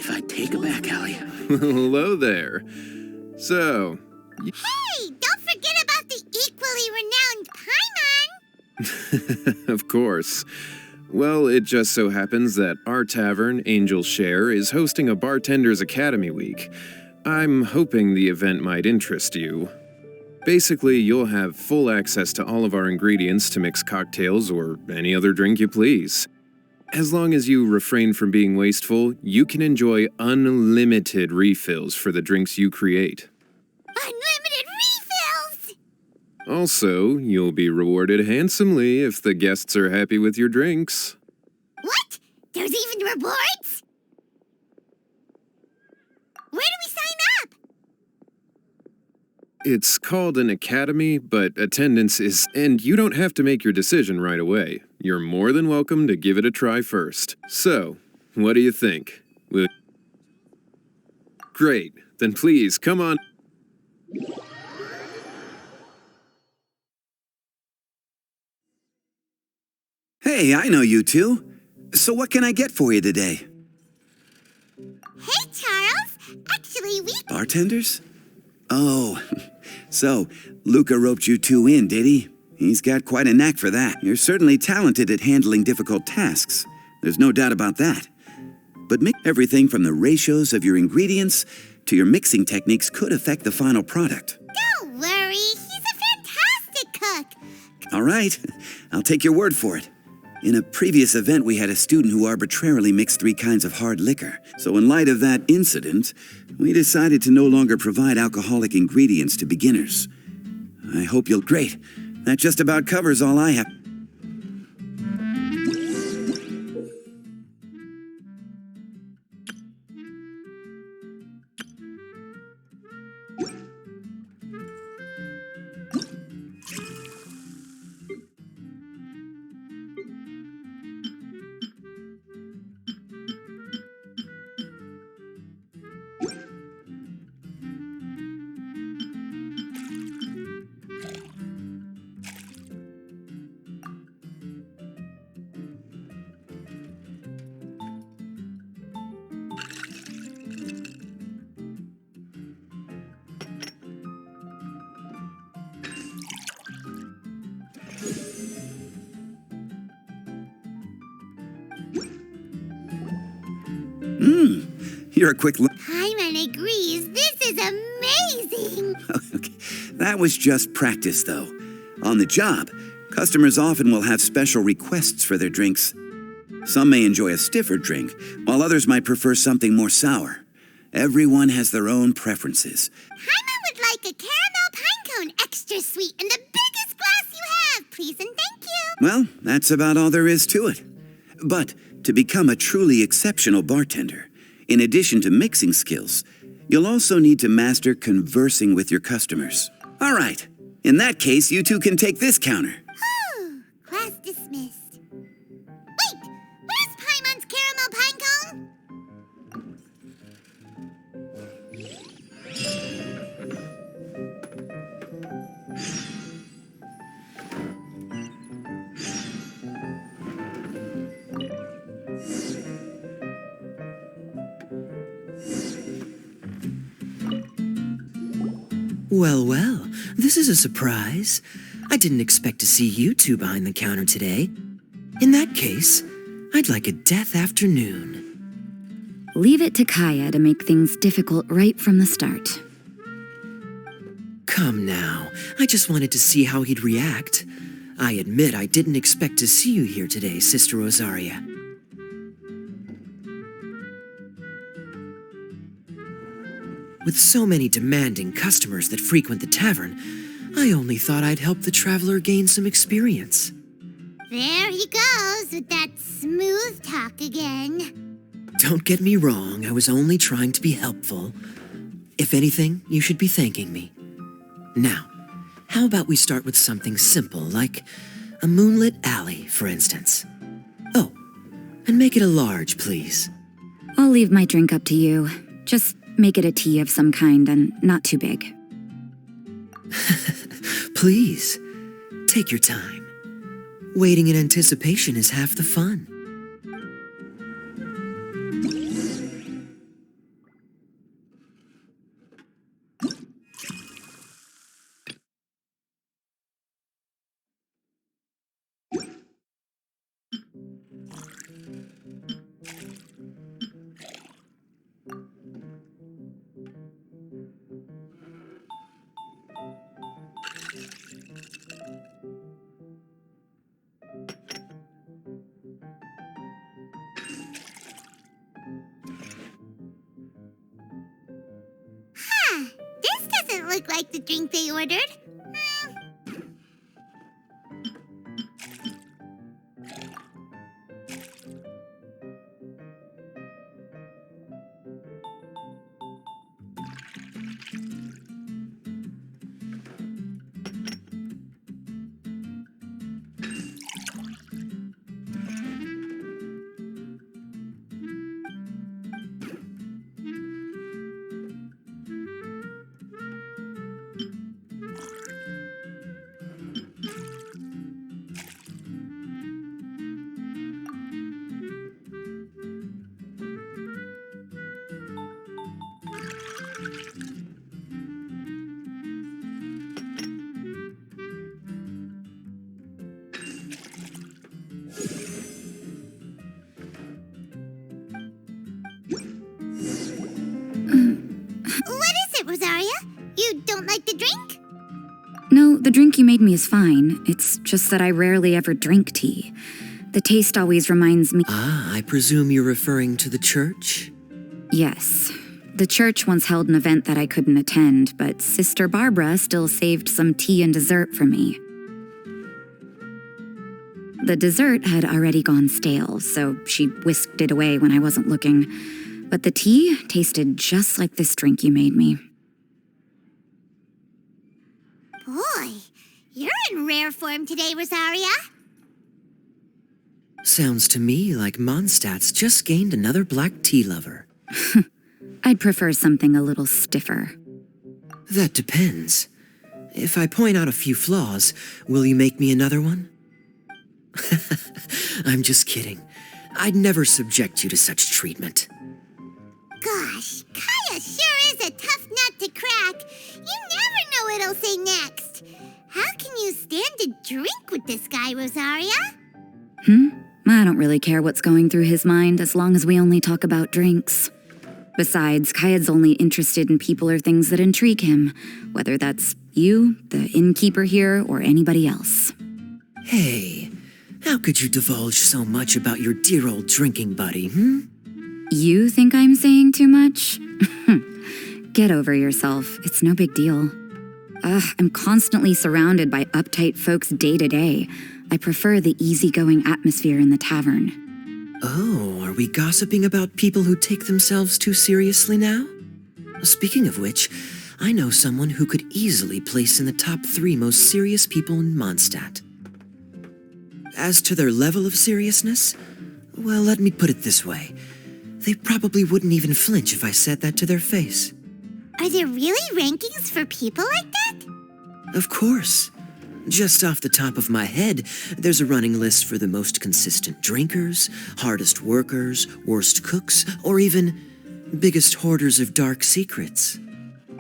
if I take it back, Allie. Hello there. So... Hey, don't forget about the equally renowned Paimon! Of course. Well, it just so happens that our tavern, Angel's Share, is hosting a Bartender's Academy Week. I'm hoping the event might interest you. Basically, you'll have full access to all of our ingredients to mix cocktails or any other drink you please. As long as you refrain from being wasteful, you can enjoy unlimited refills for the drinks you create. Unlimited refills! Also, you'll be rewarded handsomely if the guests are happy with your drinks. What? There's even rewards? Where do we sign up? It's called an academy, but attendance is... And you don't have to make your decision right away. You're more than welcome to give it a try first. So, what do you think? Great. Then please, come on. Hey, I know you two. So what can I get for you today? Hey, Charles. Actually, we... Bartenders? Oh, so Luca roped you two in, did he? He's got quite a knack for that. You're certainly talented at handling difficult tasks. There's no doubt about that. But everything from the ratios of your ingredients to your mixing techniques could affect the final product. Don't worry. He's a fantastic cook. All right, I'll take your word for it. In a previous event, we had a student who arbitrarily mixed 3 kinds of hard liquor. So in light of that incident, we decided to no longer provide alcoholic ingredients to beginners. I hope you'll... Great. That just about covers all I have. You're a quick look. Paimon agrees. This is amazing. Okay. That was just practice, though. On the job, customers often will have special requests for their drinks. Some may enjoy a stiffer drink, while others might prefer something more sour. Everyone has their own preferences. Paimon would like a caramel pine cone extra sweet in the biggest glass you have, please and thank you. Well, that's about all there is to it. But to become a truly exceptional bartender, in addition to mixing skills, you'll also need to master conversing with your customers. All right. In that case, you two can take this counter. Whew, class dismissed. Wait, where's Paimon's caramel pine cone? Well, well, this is a surprise. I didn't expect to see you two behind the counter today. In that case, I'd like a death afternoon. Leave it to Kaya to make things difficult right from the start. Come now, I just wanted to see how he'd react. I admit I didn't expect to see you here today, Sister Rosaria. With so many demanding customers that frequent the tavern, I only thought I'd help the traveler gain some experience. There he goes with that smooth talk again. Don't get me wrong, I was only trying to be helpful. If anything, you should be thanking me. Now, how about we start with something simple, like a moonlit alley, for instance. Oh, and make it a large, please. I'll leave my drink up to you. Just make it a tea of some kind and not too big. Please, take your time. Waiting in anticipation is half the fun. look like the drink they ordered. What is it, Rosaria? You don't like the drink? No, the drink you made me is fine. It's just that I rarely ever drink tea. The taste always reminds me. Ah, I presume you're referring to the church? Yes. The church once held an event that I couldn't attend, but Sister Barbara still saved some tea and dessert for me. The dessert had already gone stale, so she whisked it away when I wasn't looking. But the tea tasted just like this drink you made me. Boy, you're in rare form today, Rosaria. Sounds to me like Mondstadt's just gained another black tea lover. I'd prefer something a little stiffer. That depends. If I point out a few flaws, will you make me another one? I'm just kidding. I'd never subject you to such treatment. Gosh, Kaya sure is a tough nut to crack. You never know what he'll say next. How can you stand to drink with this guy, Rosaria? I don't really care what's going through his mind as long as we only talk about drinks. Besides, Kayad's only interested in people or things that intrigue him, whether that's you, the innkeeper here, or anybody else. Hey, how could you divulge so much about your dear old drinking buddy, You think I'm saying too much? Get over yourself. It's no big deal. I'm constantly surrounded by uptight folks day to day. I prefer the easygoing atmosphere in the tavern. Oh, are we gossiping about people who take themselves too seriously now? Speaking of which, I know someone who could easily place in the top 3 most serious people in Mondstadt. As to their level of seriousness, well, let me put it this way. They probably wouldn't even flinch if I said that to their face. Are there really rankings for people like that? Of course. Just off the top of my head, there's a running list for the most consistent drinkers, hardest workers, worst cooks, or even biggest hoarders of dark secrets.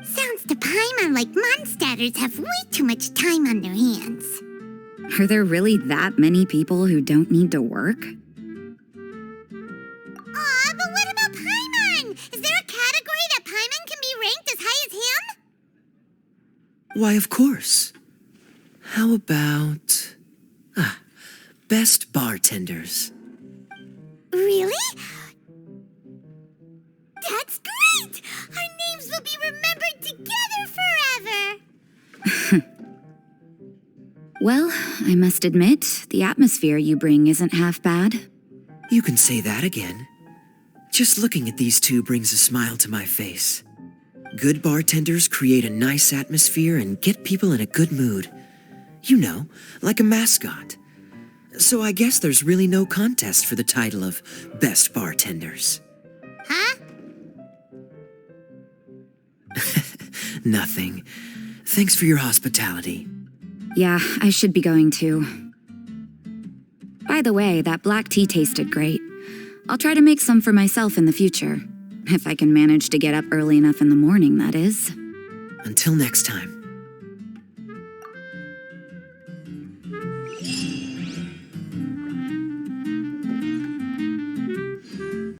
Sounds to Paimon like Mondstadters have way too much time on their hands. Are there really that many people who don't need to work? Aw, but what about Paimon? Is there a category that Paimon can be ranked as high as him? Why, of course. How about... best bartenders. Really? That's great! Our names will be remembered together forever! Well, I must admit, the atmosphere you bring isn't half bad. You can say that again. Just looking at these two brings a smile to my face. Good bartenders create a nice atmosphere and get people in a good mood. You know, like a mascot. So I guess there's really no contest for the title of Best Bartenders. Huh? Nothing. Thanks for your hospitality. Yeah, I should be going too. By the way, that black tea tasted great. I'll try to make some for myself in the future. If I can manage to get up early enough in the morning, that is. Until next time.